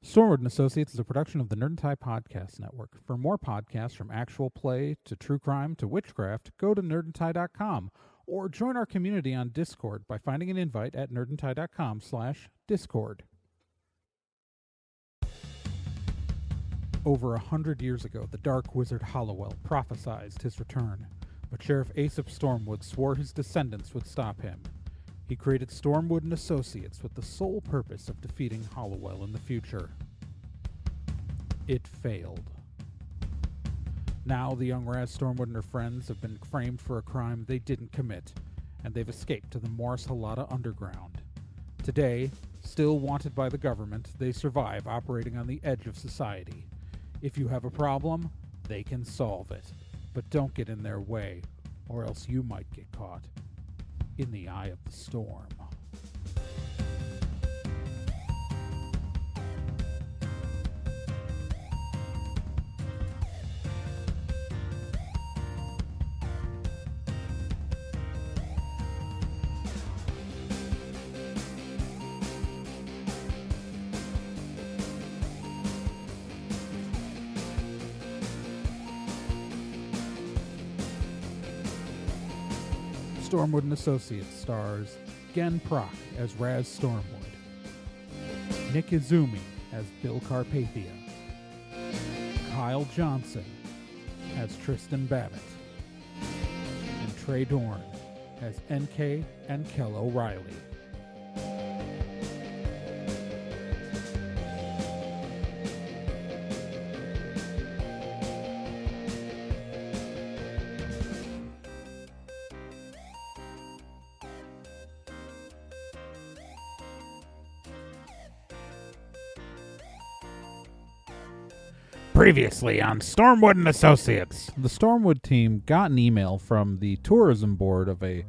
Stormwood and Associates is a production of the Nerd and Tie Podcast Network. For more podcasts from actual play to true crime to witchcraft, go to nerdandtie.com or join our community on Discord by finding an invite at nerdandtie.com/discord. Over 100 years ago, the Dark Wizard Hollowell prophesied his return, but Sheriff Aesop Stormwood swore his descendants would stop him. He created Stormwood and Associates with the sole purpose of defeating Hollowell in the future. It failed. Now the young Raz Stormwood and her friends have been framed for a crime they didn't commit, and they've escaped to the Morris Halata Underground. Today, still wanted by the government, they survive operating on the edge of society. If you have a problem, they can solve it. But don't get in their way, or else you might get caught in the eye of the storm. Stormwood and Associates stars Gen Proc as Raz Stormwood, Nick Izumi as Bill Carpathia, Kyle Johnson as Tristan Babbitt, and Trey Dorn as NK and Kel O'Reilly. Previously on Stormwood and Associates. The Stormwood team got an email from the tourism board of a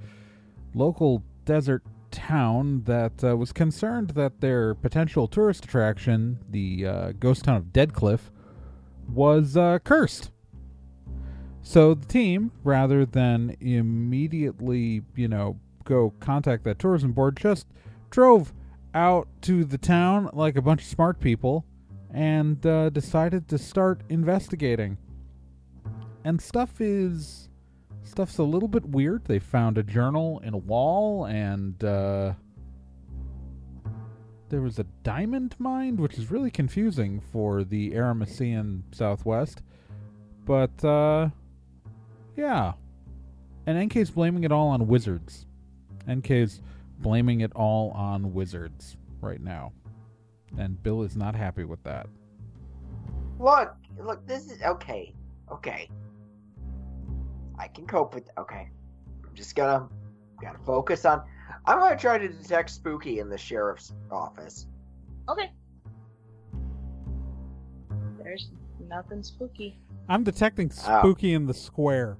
local desert town that was concerned that their potential tourist attraction, the ghost town of Deadcliff, was cursed. So the team, rather than immediately, go contact that tourism board, just drove out to the town like a bunch of smart people and decided to start investigating. And stuff's a little bit weird. They found a journal in a wall, and there was a diamond mine, which is really confusing for the Aramecian Southwest. But, yeah. And NK's blaming it all on wizards. NK's blaming it all on wizards right now. And Bill is not happy with that. Look, this is okay. I can cope with. Okay, I'm just gotta focus on. I'm gonna try to detect Spooky in the sheriff's office. Okay. There's nothing spooky. I'm detecting Spooky in the square.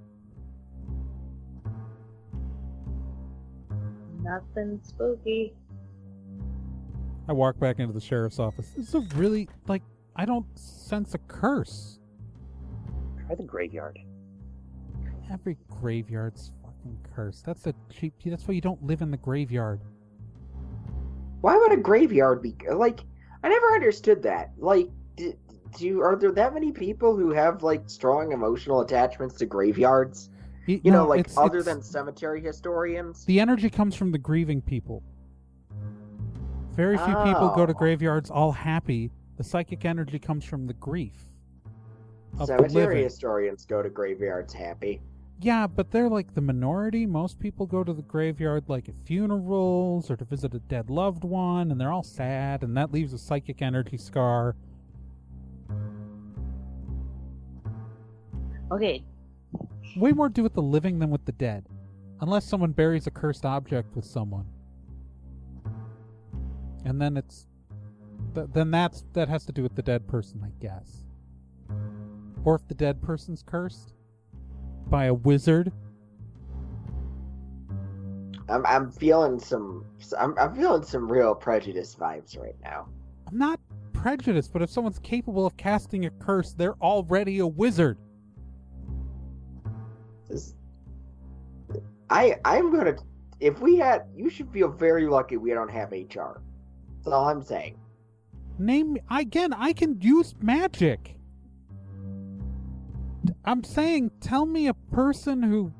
Nothing spooky. I walk back into the sheriff's office. This is a really, I don't sense a curse. Try the graveyard. Every graveyard's fucking cursed. That's why you don't live in the graveyard. Why would a graveyard be I never understood that. Are there that many people who have strong emotional attachments to graveyards? Other than cemetery historians? The energy comes from the grieving people. Very few people go to graveyards all happy. The psychic energy comes from the grief of the living. Cemetery historians go to graveyards happy. Yeah, but they're the minority. Most people go to the graveyard at funerals or to visit a dead loved one, and they're all sad, and that leaves a psychic energy scar. Okay. Way more to do with the living than with the dead. Unless someone buries a cursed object with someone. And then that has to do with the dead person, I guess. Or if the dead person's cursed by a wizard. I'm feeling some real prejudice vibes right now. I'm not prejudiced, but if someone's capable of casting a curse, they're already a wizard. You should feel very lucky we don't have HR. That's all I'm saying. Name me again. I can use magic. I'm saying, tell me a person who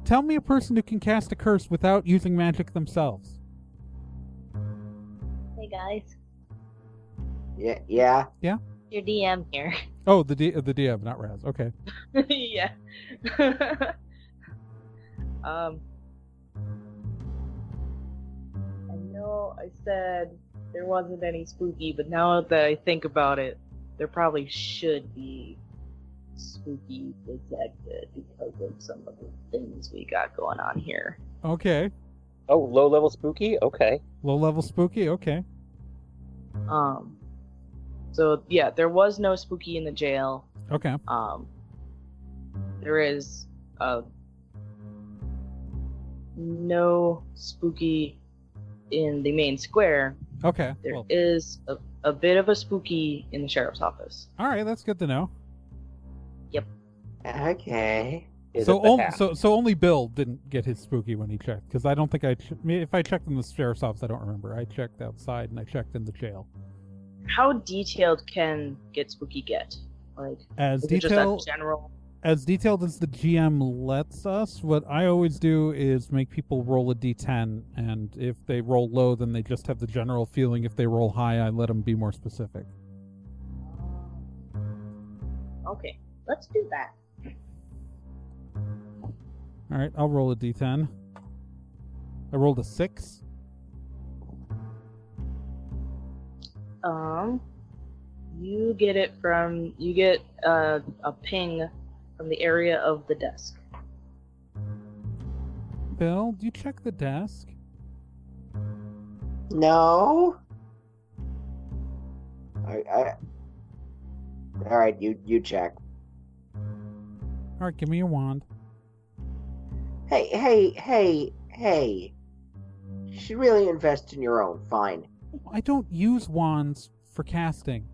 can cast a curse without using magic themselves. Hey guys, Yeah. your DM here. Oh, the DM, not Raz. Okay. Yeah. I know I said there wasn't any spooky, but now that I think about it, there probably should be spooky detected because of some of the things we got going on here. Okay. Oh, low-level spooky? Okay. Low-level spooky? Okay. So yeah, there was no spooky in the jail. Okay. There is no spooky in the main square. Okay. There is a bit of a spooky in the sheriff's office. All right, that's good to know. Okay. So only Bill didn't get his spooky when he checked, because I don't think if I checked in the sheriff's office, I don't remember. I checked outside and I checked in the jail. How detailed can Get Spooky get? Like, as is it detailed just a general? As detailed as the GM lets us. What I always do is make people roll a d10, and if they roll low, then they just have the general feeling. If they roll high, I let them be more specific. Okay, let's do that. All right, I'll roll a d10. I rolled a 6. You get a ping from the area of the desk. Bill, do you check the desk? No. All right, you check. All right, give me your wand. Hey. You should really invest in your own. Fine. I don't use wands for casting.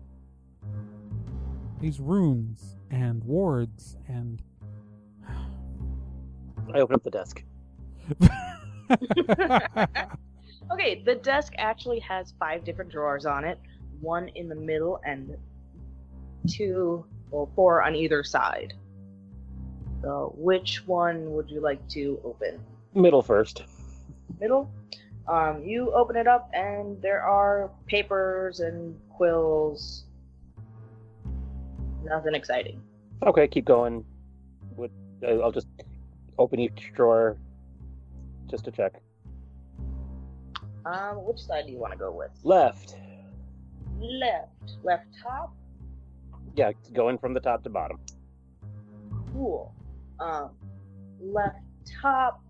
These runes and wards and... I open up the desk. Okay, the desk actually has 5 different drawers on it. 1 in the middle and 4 on either side. So, which one would you like to open? Middle first. Middle? You open it up and there are papers and quills. Nothing exciting. Okay, keep going. I'll just open each drawer just to check. Which side do you want to go with? Left. Left top? Yeah, going from the top to bottom. Cool. Left top.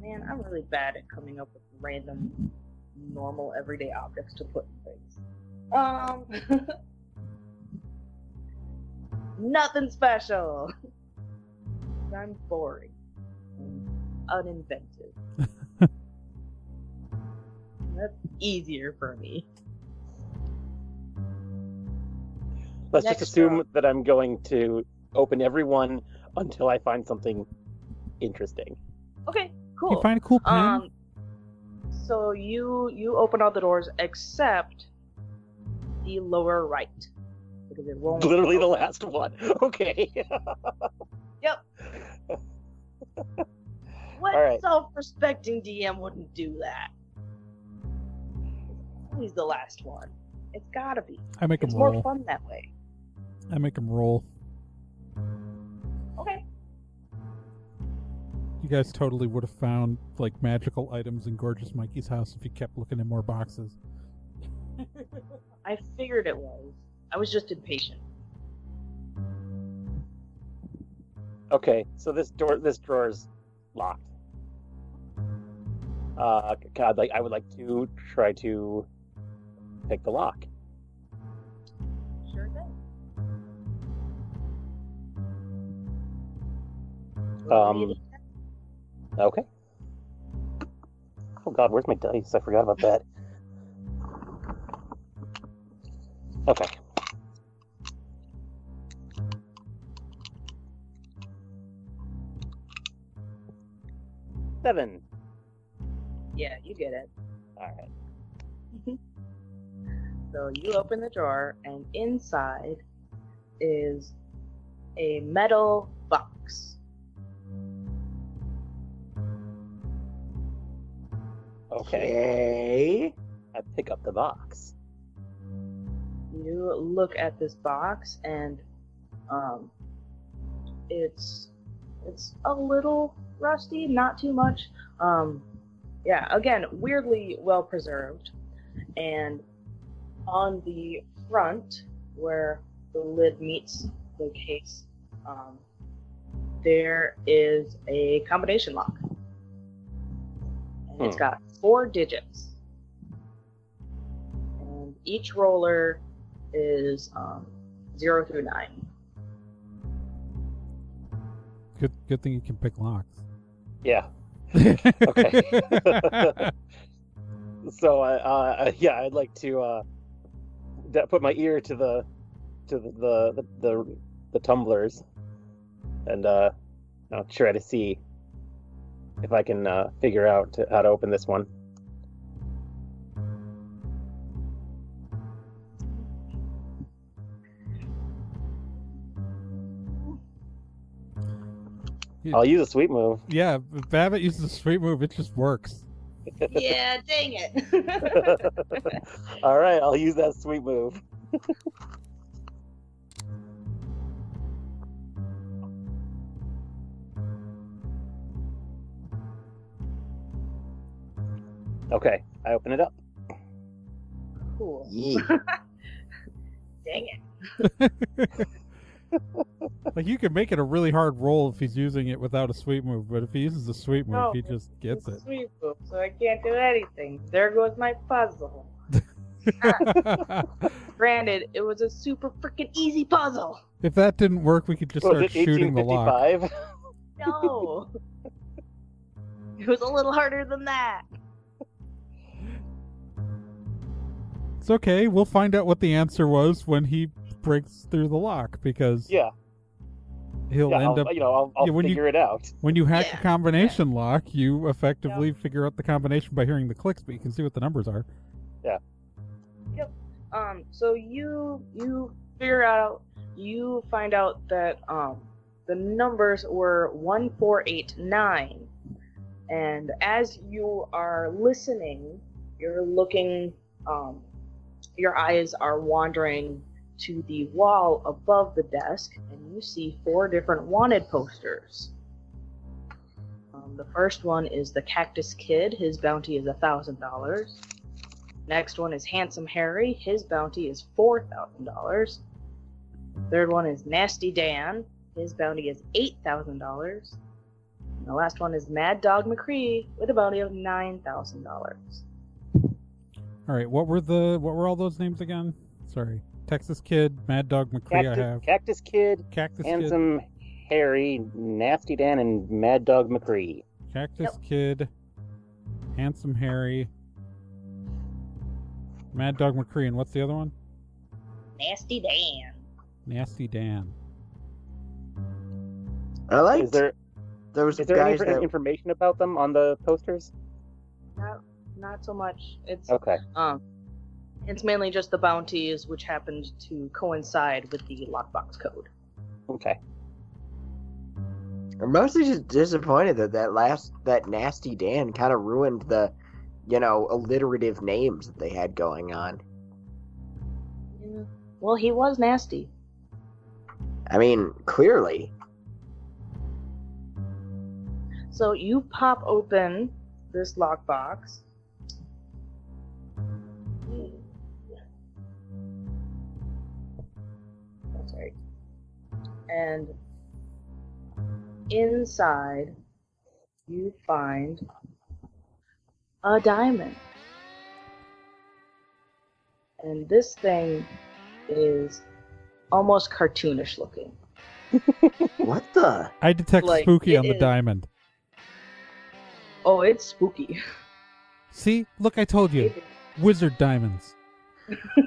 Man, I'm really bad at coming up with random, normal, everyday objects to put in things. Nothing special. I'm boring. Uninventive. That's easier for me. Let's Next just assume drawer. that I'm going to open every one until I find something interesting. Okay, cool. You find a cool pen? So you open all the doors except the lower right. Because it won't Literally the open. last one. Okay. Yep. What All right. self-respecting DM wouldn't do that? He's the last one. It's gotta be. I make them It's roll. more fun that way. I make them roll. Okay. You guys totally would have found like magical items in Gorgeous Mikey's house if you kept looking in more boxes. I figured it was. I was just impatient. Okay, so this drawer's locked. I would like to try to pick the lock. Sure thing. Okay. Oh God, where's my dice? I forgot about that. Okay. Seven. Yeah, you get it. All right. So you open the drawer, and inside is a metal box. Okay. I pick up the box. You look at this box, and it's a little rusty, not too much. Yeah, again, weirdly well preserved. And on the front, where the lid meets the case, there is a combination lock. And it's got 4 digits. And each roller is 0 through 9. Good thing you can pick locks. Yeah. Okay. So I'd like to put my ear to the tumblers and I'll try to see if I can figure out how to open this one. I'll use a sweet move. Yeah, if Babbitt uses a sweet move, it just works. Yeah, dang it. All right, I'll use that sweet move. Okay, I open it up. Cool. Yeah. Dang it. Like, you can make it a really hard roll if he's using it without a sweet move, but if he uses a sweet move, No, he just gets It's it. a sweet move, so I can't do anything. There goes my puzzle. Granted, it was a super freaking easy puzzle. If that didn't work, we could just Was start it shooting the lock. 1855? No. It was a little harder than that. It's okay. We'll find out what the answer was when he breaks through the lock, because Yeah. he'll Yeah, end up. I'll when figure it out. When you hack Yeah. a combination lock, you effectively figure out the combination by hearing the clicks, but you can see what the numbers are. So you figure out, you find out that the numbers were 1489, and as you are listening, you're looking, your eyes are wandering to the wall above the desk, and you see 4 different wanted posters. The first one is the Cactus Kid. His bounty is $1,000. Next one is Handsome Harry. His bounty is $4,000. Third one is Nasty Dan. His bounty is $8,000. And the last one is Mad Dog McCree with a bounty of $9,000. All right, what were all those names again? Sorry, Texas Kid, Mad Dog McCree. I have Cactus Kid, Cactus Handsome Harry, Nasty Dan, and Mad Dog McCree. Kid, Cactus Kid, Handsome Harry, Mad Dog McCree, and what's the other one? Nasty Dan. Nasty Dan. I like Is there those is there guys any that information about them on the posters? Not so much. It's Okay. it's mainly just the bounties, which happened to coincide with the lockbox code. Okay. I'm mostly just disappointed that Nasty Dan kind of ruined the, alliterative names that they had going on. Yeah. Well, he was nasty. I mean, clearly. So you pop open this lockbox. That's right. And inside, you find a diamond. And this thing is almost cartoonish looking. What the? I detect Like, spooky it on the is- diamond. Oh, it's spooky. See, look, I told you, wizard diamonds.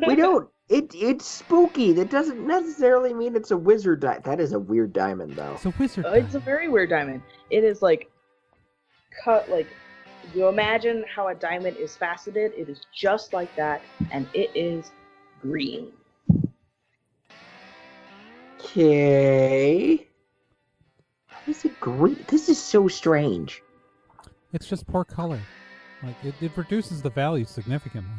We don't. It's spooky. That doesn't necessarily mean it's a wizard diamond. That is a weird diamond, though. It's a wizard. It's a diamond. very weird diamond. It is like cut like, you imagine how a diamond is faceted. It is just like that, and it is green. Okay. Why is it green? This is so strange. It's just poor color. Like, it reduces the value significantly.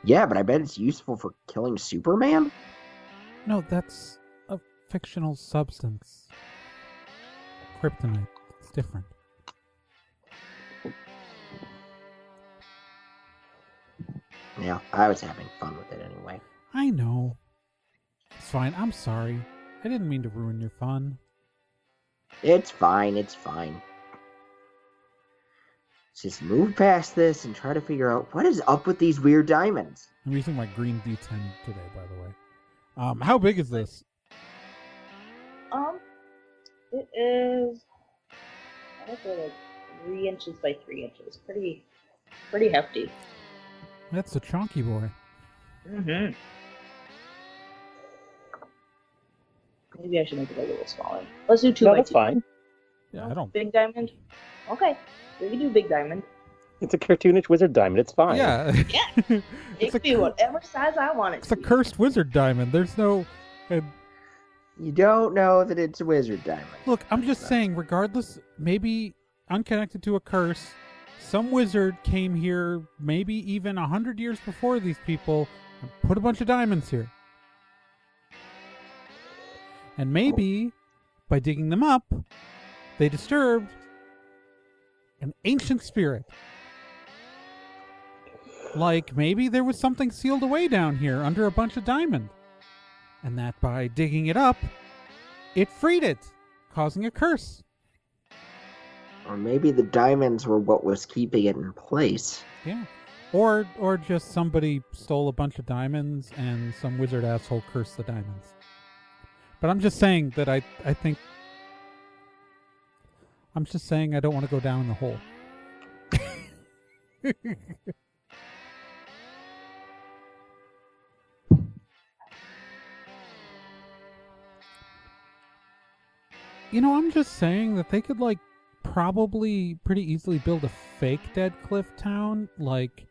Yeah, but I bet it's useful for killing Superman? No, that's a fictional substance. Kryptonite. It's different. Yeah, I was having fun with it anyway. I know. It's fine. I'm sorry. I didn't mean to ruin your fun. It's fine, it's fine. Let's just move past this and try to figure out what is up with these weird diamonds. I'm using my green D10 today, by the way. How big is this? It is. I think they're like 3 inches by 3 inches. Pretty hefty. That's a chonky boy. Mm-hmm. Maybe I should make it a little smaller. Let's do 2 No, by that's 2. fine. Yeah, I don't. Big diamond. Okay, we can do big diamond. It's a cartoonish wizard diamond. It's fine. Yeah. Yeah. It can be whatever size I want it It's to a be. cursed wizard diamond. There's no. You don't know that it's a wizard diamond. Look, I'm just saying, regardless, maybe unconnected to a curse, some wizard came here maybe even 100 years before these people and put a bunch of diamonds here. And maybe, by digging them up, they disturbed an ancient spirit. Like, maybe there was something sealed away down here under a bunch of diamond. And that by digging it up, it freed it, causing a curse. Or maybe the diamonds were what was keeping it in place. Yeah. Or just somebody stole a bunch of diamonds and some wizard asshole cursed the diamonds. But I'm just saying that I think... I'm just saying I don't want to go down in the hole. You know, I'm just saying that they could, like, probably pretty easily build a fake Deadcliff town, like,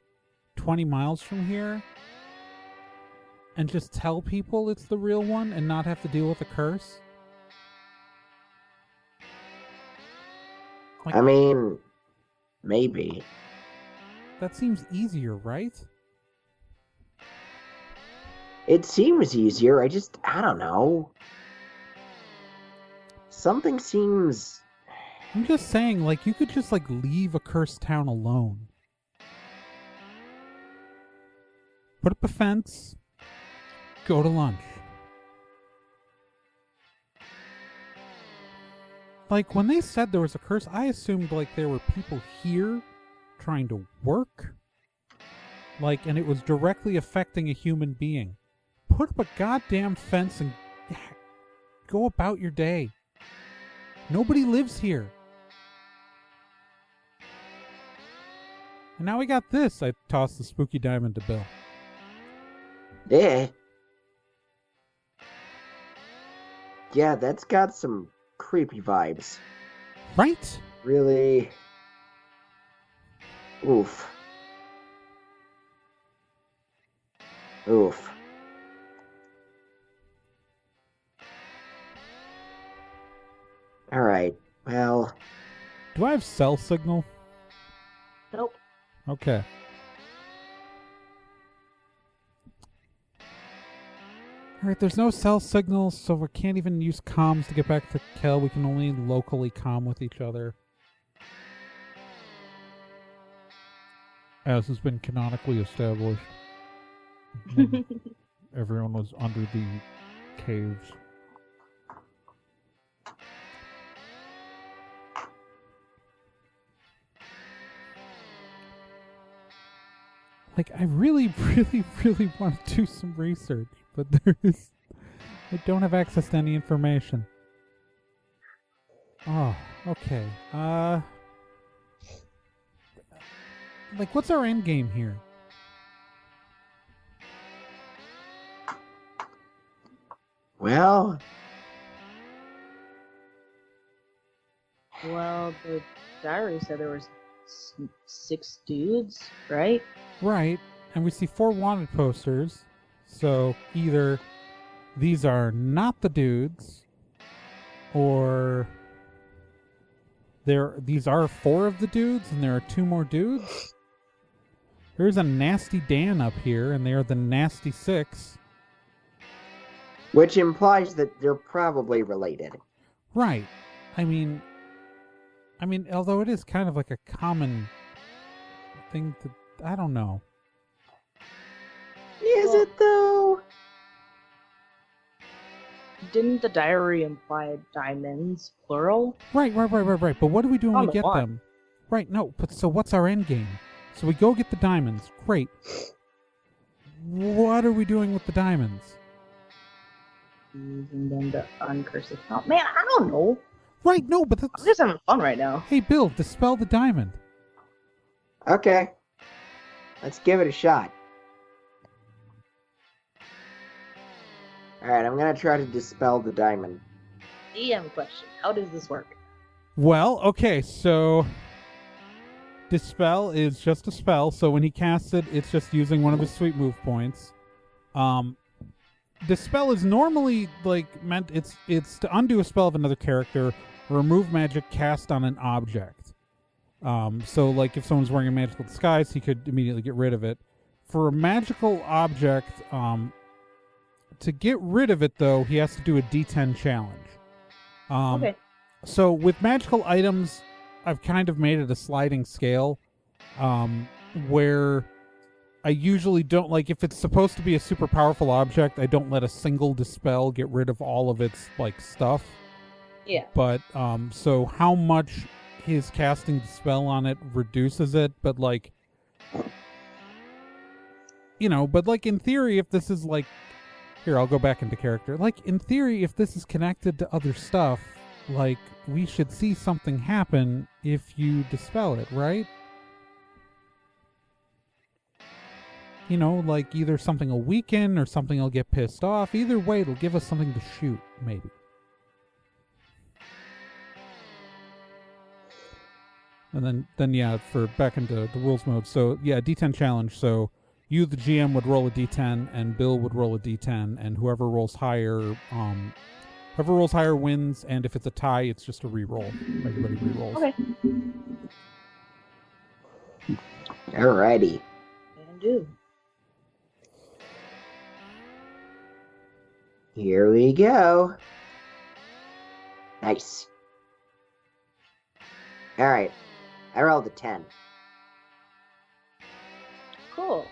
20 miles from here, and just tell people it's the real one and not have to deal with a curse. Like, I mean, maybe. that seems easier, right? It seems easier, I don't know. Something seems... I'm just saying, like, you could just, like, leave a cursed town alone. Put up a fence, go to lunch. Like, when they said there was a curse, I assumed, like, there were people here trying to work. Like, and it was directly affecting a human being. Put up a goddamn fence and go about your day. Nobody lives here. And now we got this. I tossed the spooky diamond to Bill. Yeah. Yeah, that's got some creepy vibes. Right? Really... Oof. Oof. Alright, well... Do I have cell signal? Nope. Okay. Alright, there's no cell signal, so we can't even use comms to get back to Kel. We can only locally comm with each other. As has been canonically established. When everyone was under the caves. Like, I really, really, really want to do some research, but I don't have access to any information. Oh, okay. Like, what's our end game here? Well... Well, the diary said there was 6 dudes, right? Right, And we see 4 wanted posters. So either these are not the dudes, or these are 4 of the dudes, and there are 2 more dudes. There's a Nasty Dan up here, and they are the Nasty 6. Which implies that they're probably related. Right. I mean, although it is kind of like a common thing to, I don't know. Is it though? Didn't the diary imply diamonds, plural? Right. But what do we do when we get them? Right, no, but so what's our end game? So we go get the diamonds. Great. What are we doing with the diamonds? Using them to uncurse it. Oh, man, I don't know. Right, no, but that's... I'm just having fun right now. Hey, Bill, dispel the diamond. Okay. Let's give it a shot. Alright, I'm gonna try to dispel the diamond. DM question. How does this work? Well, okay, so... Dispel is just a spell, so when he casts it, it's just using one of his sweet move points. Dispel is normally, like, meant... It's to undo a spell of another character, or remove magic cast on an object. So, like, if someone's wearing a magical disguise, he could immediately get rid of it. For a magical object, to get rid of it, though, he has to do a D10 challenge. Okay. So, with magical items, I've kind of made it a sliding scale, where I usually don't, like, if it's supposed to be a super powerful object, I don't let a single dispel get rid of all of its, like, stuff. Yeah. But, so how much his casting dispel on it reduces it, but, like, you know, but, like, in theory, if this is, like, here, I'll go back into character. Like, in theory, if this is connected to other stuff, like, we should see something happen if you dispel it, right? You know, like, either something will weaken or something will get pissed off. Either way, it'll give us something to shoot, maybe. And then yeah, for back into the rules mode. So, yeah, D10 challenge. So, you, the GM, would roll a D10, and Bill would roll a D10, and whoever rolls higher wins, and if it's a tie, it's just a re-roll. Everybody re-rolls. Okay. Alrighty. Can do. Here we go. Nice. Alright. I rolled a 10. Cool.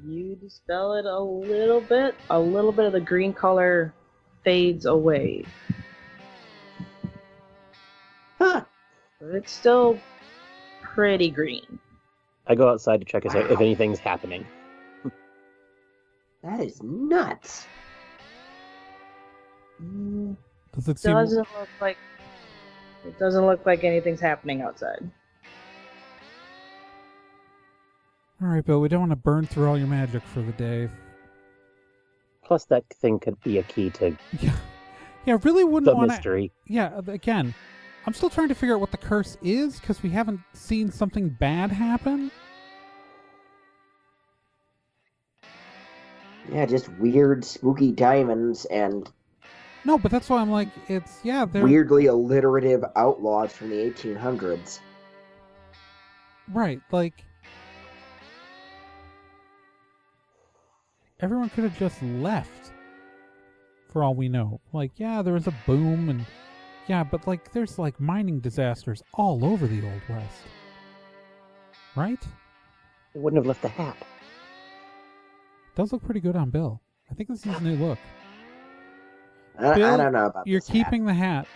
You dispel it a little bit of the green color fades away. Huh. But it's still pretty green. I go outside to check if anything's happening. That is nuts. Does it doesn't look like anything's happening outside. Alright, Bill, we don't want to burn through all your magic for the day. Plus, that thing could be a key to Yeah, really wouldn't the want to... mystery. Yeah, again, I'm still trying to figure out what the curse is, because we haven't seen something bad happen. Yeah, just weird, spooky diamonds and... No, but that's why I'm like, it's... Yeah, they're... weirdly alliterative outlaws from the 1800s. Right, like... Everyone could have just left, for all we know. Like, yeah, there was a boom, and... Yeah, but, like, there's, like, mining disasters all over the Old West. Right? It wouldn't have left the hat. Does look pretty good on Bill. I think this is his new look. I Bill, don't know about you're this keeping the hat.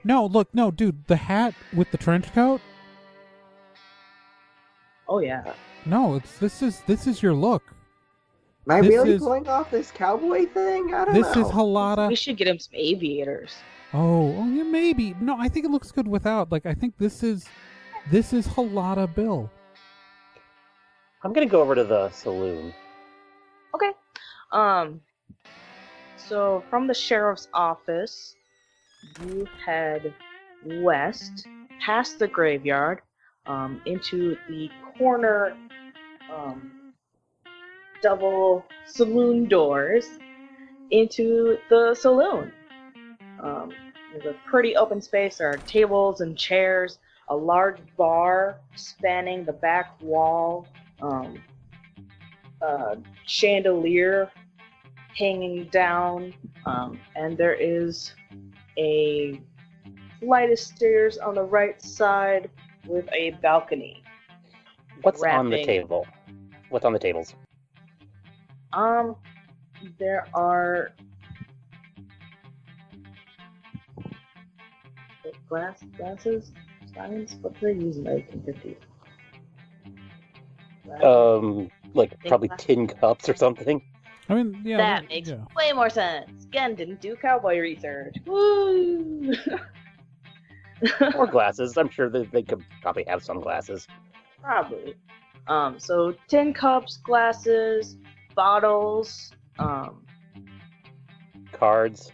No, look, no, dude, the hat with the trench coat? Oh yeah. No, this is your look. Am I this really is- pulling off this cowboy thing? I don't know. This is Halata. We should get him some aviators. Oh, yeah, maybe. No, I think it looks good without. Like, I think this is Halata Bill. I'm gonna go over to the saloon. Okay. So from the sheriff's office, you head west, past the graveyard, into the corner double saloon doors into the saloon. There's a pretty open space. There are tables and chairs, a large bar spanning the back wall, a chandelier hanging down, and there is a flight of stairs on the right side with a balcony. What's on the table? What's on the tables? There are glasses, steins. What do they use in 1950? Like probably tin cups or something. I mean, yeah. That makes way more sense. Again, didn't do cowboy research. Woo! Or glasses. I'm sure that they could probably have some glasses. Probably. So tin cups, glasses, bottles, cards,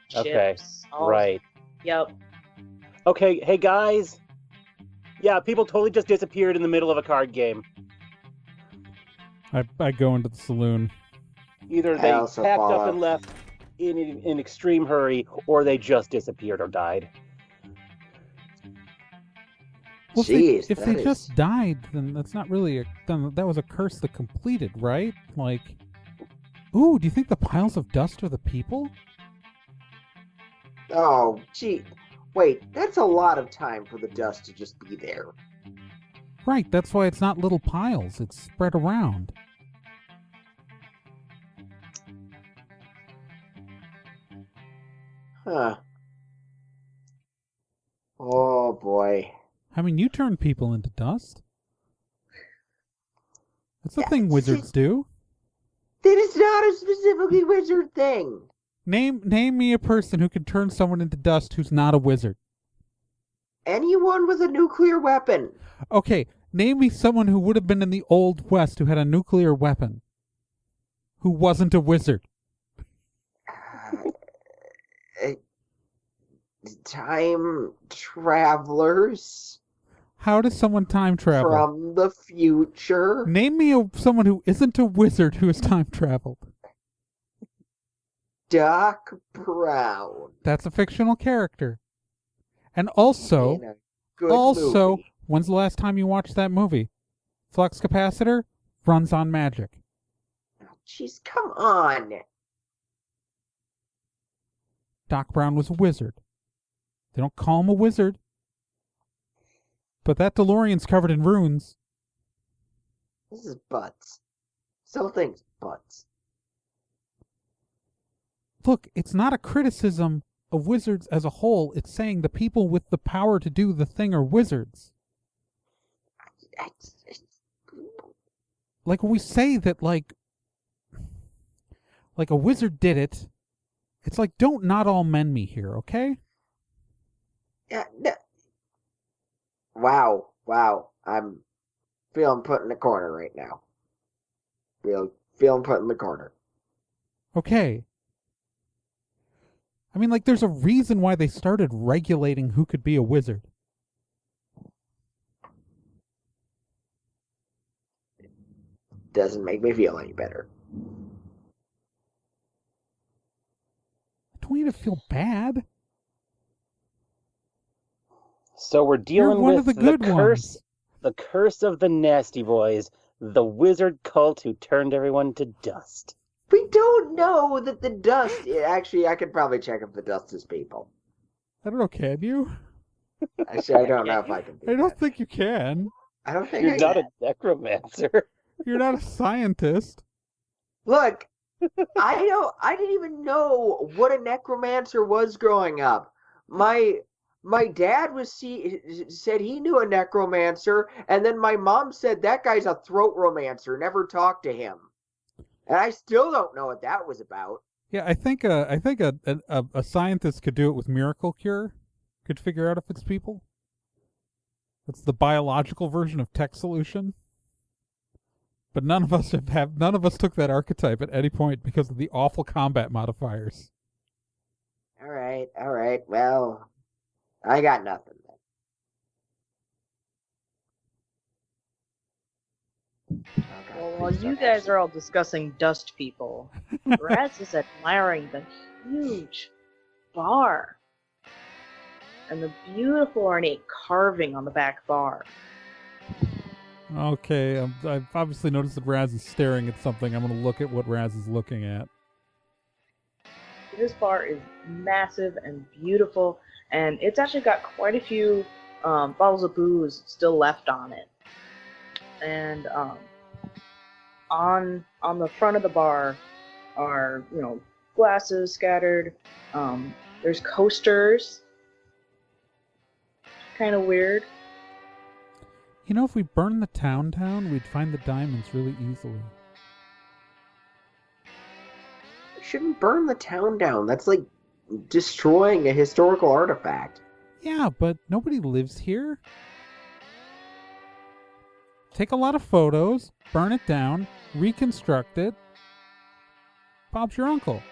chips. Okay, right. Yep. Okay, hey guys. Yeah, people totally just disappeared in the middle of a card game. I go into the saloon. Either they packed up and left in an extreme hurry, or they just disappeared or died. Well, Jeez, if they just died, then that's not really then that was a curse that completed, right? Like, ooh, do you think the piles of dust are the people? Oh, gee. Wait, that's a lot of time for the dust to just be there. Right, that's why it's not little piles. It's spread around. Huh. Oh, boy. I mean, you turn people into dust. That's the thing wizards do. That is not a specifically wizard thing. Name me a person who can turn someone into dust who's not a wizard. Anyone with a nuclear weapon. Okay, name me someone who would have been in the Old West who had a nuclear weapon. Who wasn't a wizard. Time travelers. How does someone time travel? From the future. Name me someone who isn't a wizard who has time traveled. Doc Brown. That's a fictional character. And also, movie. When's the last time you watched that movie? Flux capacitor runs on magic. Jeez, come on. Doc Brown was a wizard. They don't call him a wizard. But that DeLorean's covered in runes. This is butts. Still things butts. Look, it's not a criticism of wizards as a whole. It's saying the people with the power to do the thing are wizards. Like when we say that, like a wizard did it, it's like, don't not all men me here, okay? Yeah, no. Wow. I'm feeling put in the corner right now. Feeling put in the corner. Okay. I mean, like, there's a reason why they started regulating who could be a wizard. Doesn't make me feel any better. I don't need to feel bad. So we're dealing one with of the good ones. The curse of the Nasty Boys, the wizard cult who turned everyone to dust. We don't know that the dust... Actually, I could probably check if the dust is people. I don't know, can you? Actually, I don't know if I can do I don't that. think you can. I don't think You're not a necromancer. You're not a scientist. Look, I didn't even know what a necromancer was growing up. My dad said he knew a necromancer, and then my mom said that guy's a throat romancer. Never talked to him, and I still don't know what that was about. Yeah, I think a scientist could do it with Miracle Cure. Could figure out if it's people. That's the biological version of tech solution. But none of us took that archetype at any point because of the awful combat modifiers. All right. Well, I got nothing then. Oh, God, Well, while please you don't guys actually- are all discussing dust people, Raz is admiring the huge bar and the beautiful ornate carving on the back bar. Okay, I've obviously noticed that Raz is staring at something. I'm going to look at what Raz is looking at. This bar is massive and beautiful, and it's actually got quite a few bottles of booze still left on it. And on the front of the bar are glasses scattered. There's coasters. Kind of weird. You know, if we burn the town down, we'd find the diamonds really easily. We shouldn't burn the town down. That's like destroying a historical artifact. Yeah, but nobody lives here. Take a lot of photos, burn it down, reconstruct it. Bob's your uncle.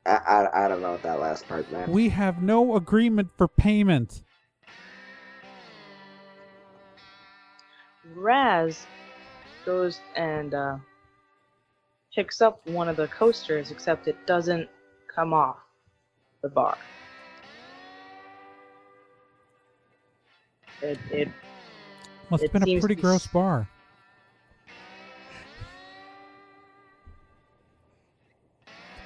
I don't know what that last part meant. We have no agreement for payment. Raz goes and picks up one of the coasters, except it doesn't come off the bar. It Must have It been a seems pretty to be gross bar.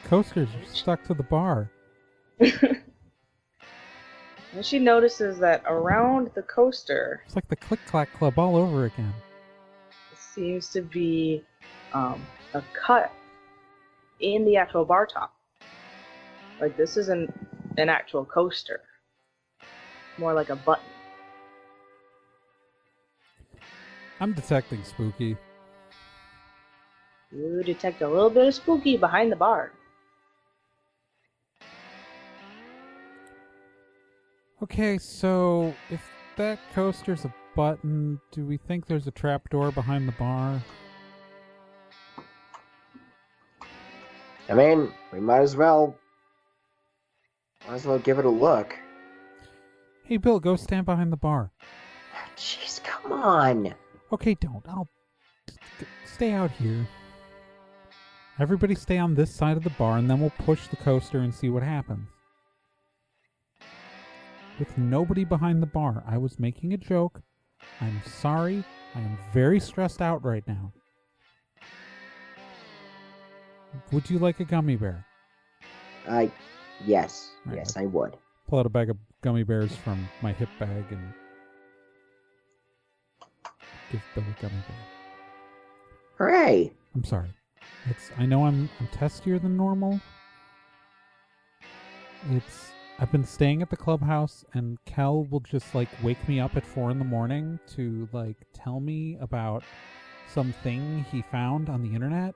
Coasters are stuck to the bar. and she notices that around the coaster It's like the Click Clack Club all over again. seems to be a cut in the actual bar top. Like, this isn't an actual coaster. More like a button. I'm detecting spooky. You detect a little bit of spooky behind the bar. Okay, so if that coaster's a button, do we think there's a trapdoor behind the bar? I mean, we might as well give it a look. Hey, Bill, go stand behind the bar. Jeez, come on. Okay, don't. I'll stay out here. Everybody stay on this side of the bar, and then we'll push the coaster and see what happens. With nobody behind the bar, I was making a joke. I'm sorry. I am very stressed out right now. Would you like a gummy bear? Yes, Right. yes, I would. Pull out a bag of gummy bears from my hip bag and give Bill a gummy bear. Hooray! I'm sorry. I know I'm testier than normal. I've been staying at the clubhouse, and Kel will just wake me up at 4 a.m. to tell me about something he found on the internet,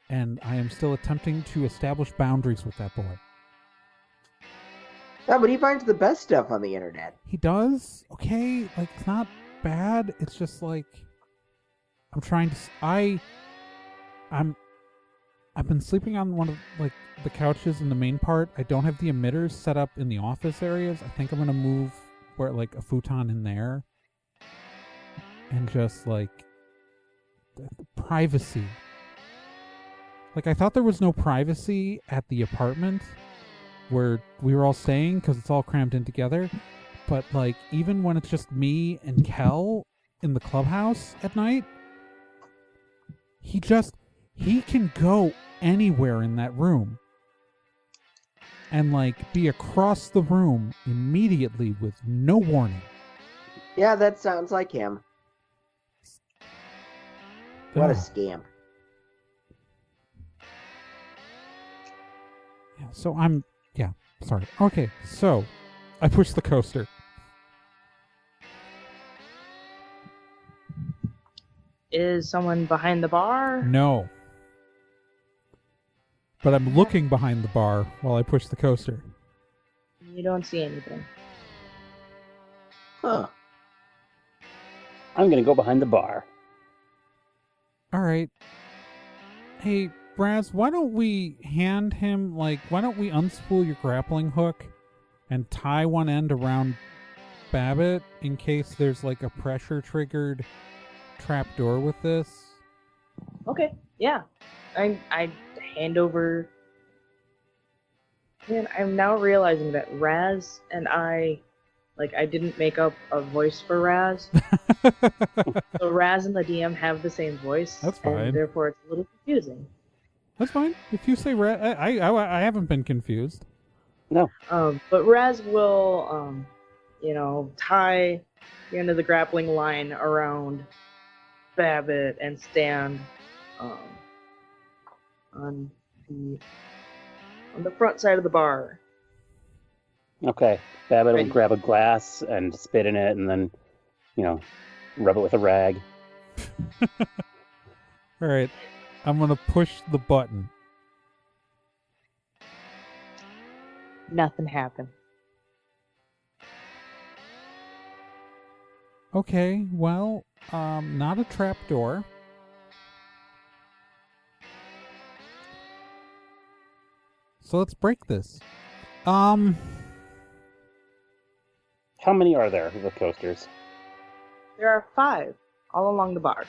and I am still attempting to establish boundaries with that boy. Yeah, but he finds the best stuff on the internet. He does, okay, it's not bad. It's just I'm trying to. I've been sleeping on one of the couches in the main part. I don't have the emitters set up in the office areas. I think I'm gonna move where a futon in there, and just the privacy. I thought there was no privacy at the apartment where we were all staying because it's all crammed in together. But even when it's just me and Kel in the clubhouse at night, he can go anywhere in that room and be across the room immediately with no warning. Yeah, that sounds like him. What a Ugh. scam. Yeah, so sorry. Okay, so I pushed the coaster. Is someone behind the bar? No. But I'm looking behind the bar while I push the coaster. You don't see anything. Huh. I'm gonna go behind the bar. All right. Hey, Raz, why don't we hand him, why don't we unspool your grappling hook and tie one end around Babbitt in case there's a pressure-triggered trapdoor with this? Okay, yeah. I hand over. Man, I'm now realizing that Raz and I didn't make up a voice for Raz. So Raz and the DM have the same voice. That's fine. And therefore, it's a little confusing. That's fine. If you say Raz, I haven't been confused. No. But Raz will, tie the end of the grappling line around Babbitt and stand on the front side of the bar. Okay. Babbitt Ready. will grab a glass and spit in it and then, rub it with a rag. All right. I'm going to push the button. Nothing happened. Okay, well, not a trapdoor. So let's break this. How many are there of the coasters? There are 5 all along the bar.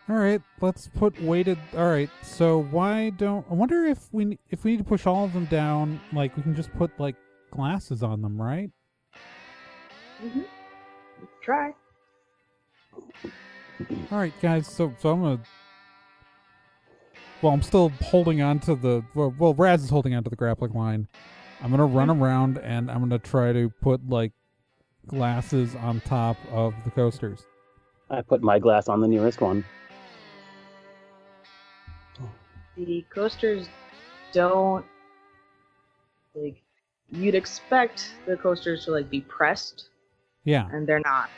All right, let's put weighted. All right, so why don't I wonder if we need to push all of them down? We can just put glasses on them, right? Mm-hmm. Try. All right, guys. So I'm gonna. Well, I'm still holding on to the. Well, Raz is holding on to the grappling line. I'm gonna run around and I'm gonna try to put glasses on top of the coasters. I put my glass on the nearest one. The coasters don't you'd expect the coasters to be pressed, Yeah. and they're not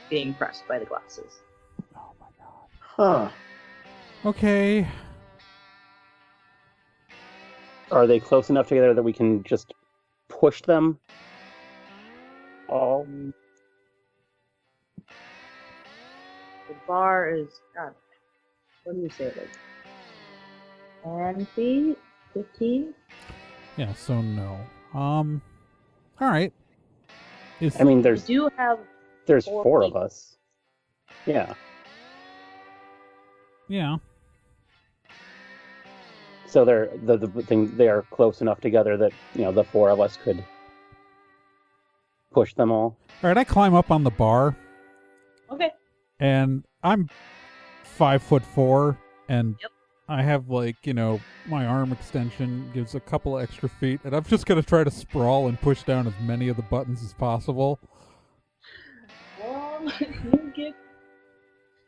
being pressed by the glasses. Oh my god. Huh. Okay. Are they close enough together that we can just push them all? The bar is, God, what do you say, 10 feet? 15? Yeah. So no. All right. I mean, We there's do have 4 of us. Yeah. Yeah. So they are close enough together that the 4 of us could push them all. All right. I climb up on the bar. Okay. And I'm 5'4", and Yep. I have my arm extension gives a couple extra feet, and I'm just gonna try to sprawl and push down as many of the buttons as possible.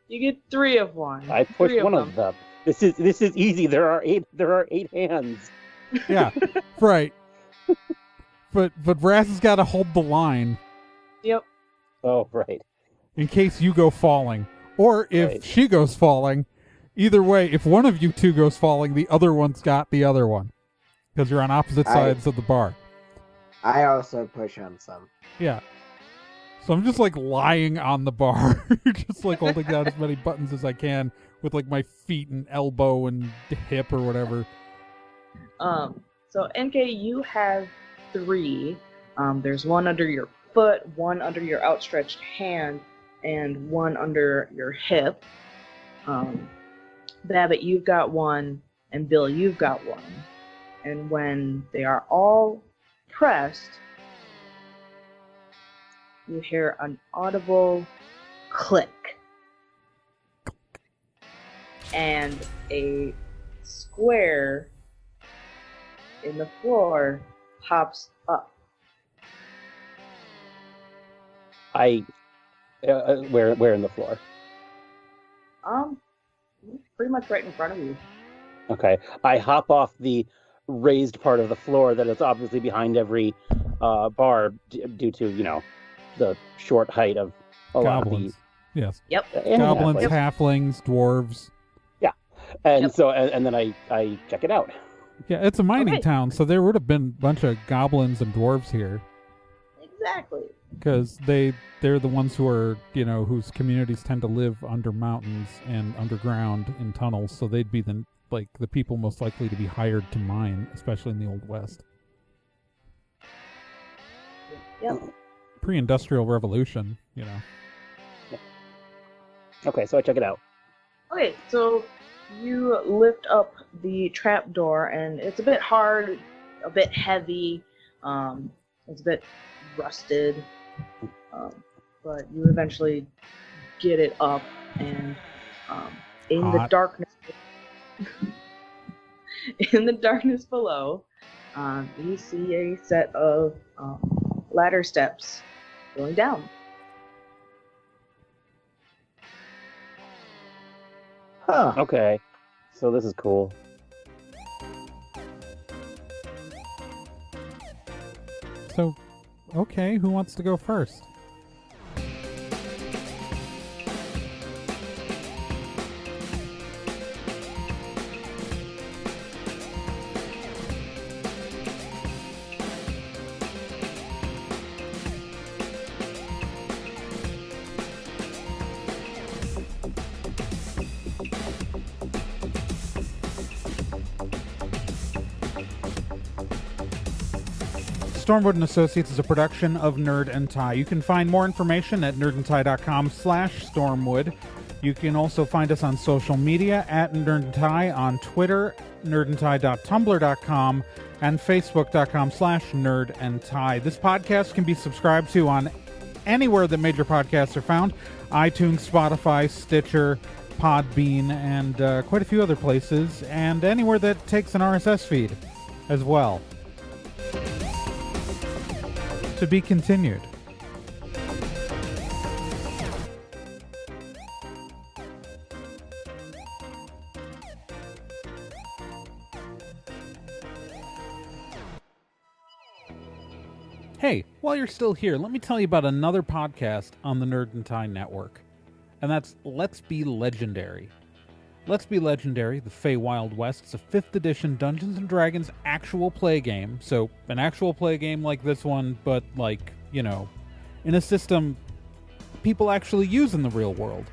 You get 3 of one. I pushed 3 one them. of them. This is easy. There are 8 hands. Yeah, right. But Raz has got to hold the line Yep. Oh, right. in case you go falling, or if Right. she goes falling. Either way, if one of you two goes falling, the other one's got the other one because you're on opposite sides of the bar. I also push on some. Yeah. So I'm just lying on the bar, just holding down as many buttons as I can with my feet and elbow and hip or whatever. So NK, you have 3. There's one under your foot, one under your outstretched hand, and one under your hip. Babbitt, you've got 1, and Bill, you've got 1. And when they are all pressed, you hear an audible click. And a square in the floor pops up. Where in the floor? Pretty much right in front of you. Okay. I hop off the raised part of the floor that is obviously behind every bar due to, the short height of a Goblins. Yes. Yep. lot of the... Goblins, halflings. halflings, dwarves. And Yep. so, and then I check it out. Yeah, it's a mining Okay. town, so there would have been a bunch of goblins and dwarves here. Exactly. Because they're the ones who are, whose communities tend to live under mountains and underground in tunnels, so they'd be the people most likely to be hired to mine, especially in the Old West. Yep. Pre-industrial revolution, Okay, so I check it out. Okay, so you lift up the trap door, and it's a bit hard, a bit heavy, it's a bit rusted, but you eventually get it up, and in the Hot. darkness, in the darkness below, you see a set of ladder steps going down. Huh. Okay, so this is cool. So, okay, who wants to go first? Stormwood & Associates is a production of Nerd and Tie. You can find more information at nerdandtie.com/stormwood. You can also find us on social media at Nerd and Tie on Twitter, nerdandtie.tumblr.com, and facebook.com/nerdandtie. This podcast can be subscribed to on anywhere that major podcasts are found: iTunes, Spotify, Stitcher, Podbean, and quite a few other places, and anywhere that takes an RSS feed as well. To be continued. Hey, while you're still here, let me tell you about another podcast on the Nerd and Tie Network, and that's Let's Be Legendary. Let's Be Legendary, the Feywild West, is a 5th edition Dungeons & Dragons actual play game. So, an actual play game like this one, but in a system people actually use in the real world.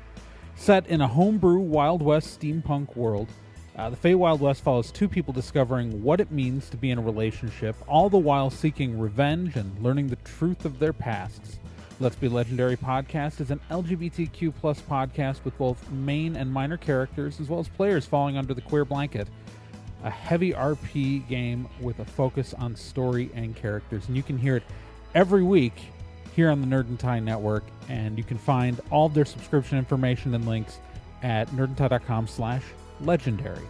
Set in a homebrew Wild West steampunk world, the Feywild West follows two people discovering what it means to be in a relationship, all the while seeking revenge and learning the truth of their pasts. Let's Be Legendary podcast is an LGBTQ+ podcast with both main and minor characters, as well as players falling under the queer blanket. A heavy RP game with a focus on story and characters. And you can hear it every week here on the Nerd and Tie Network, and you can find all of their subscription information and links at nerdandtie.com/legendary.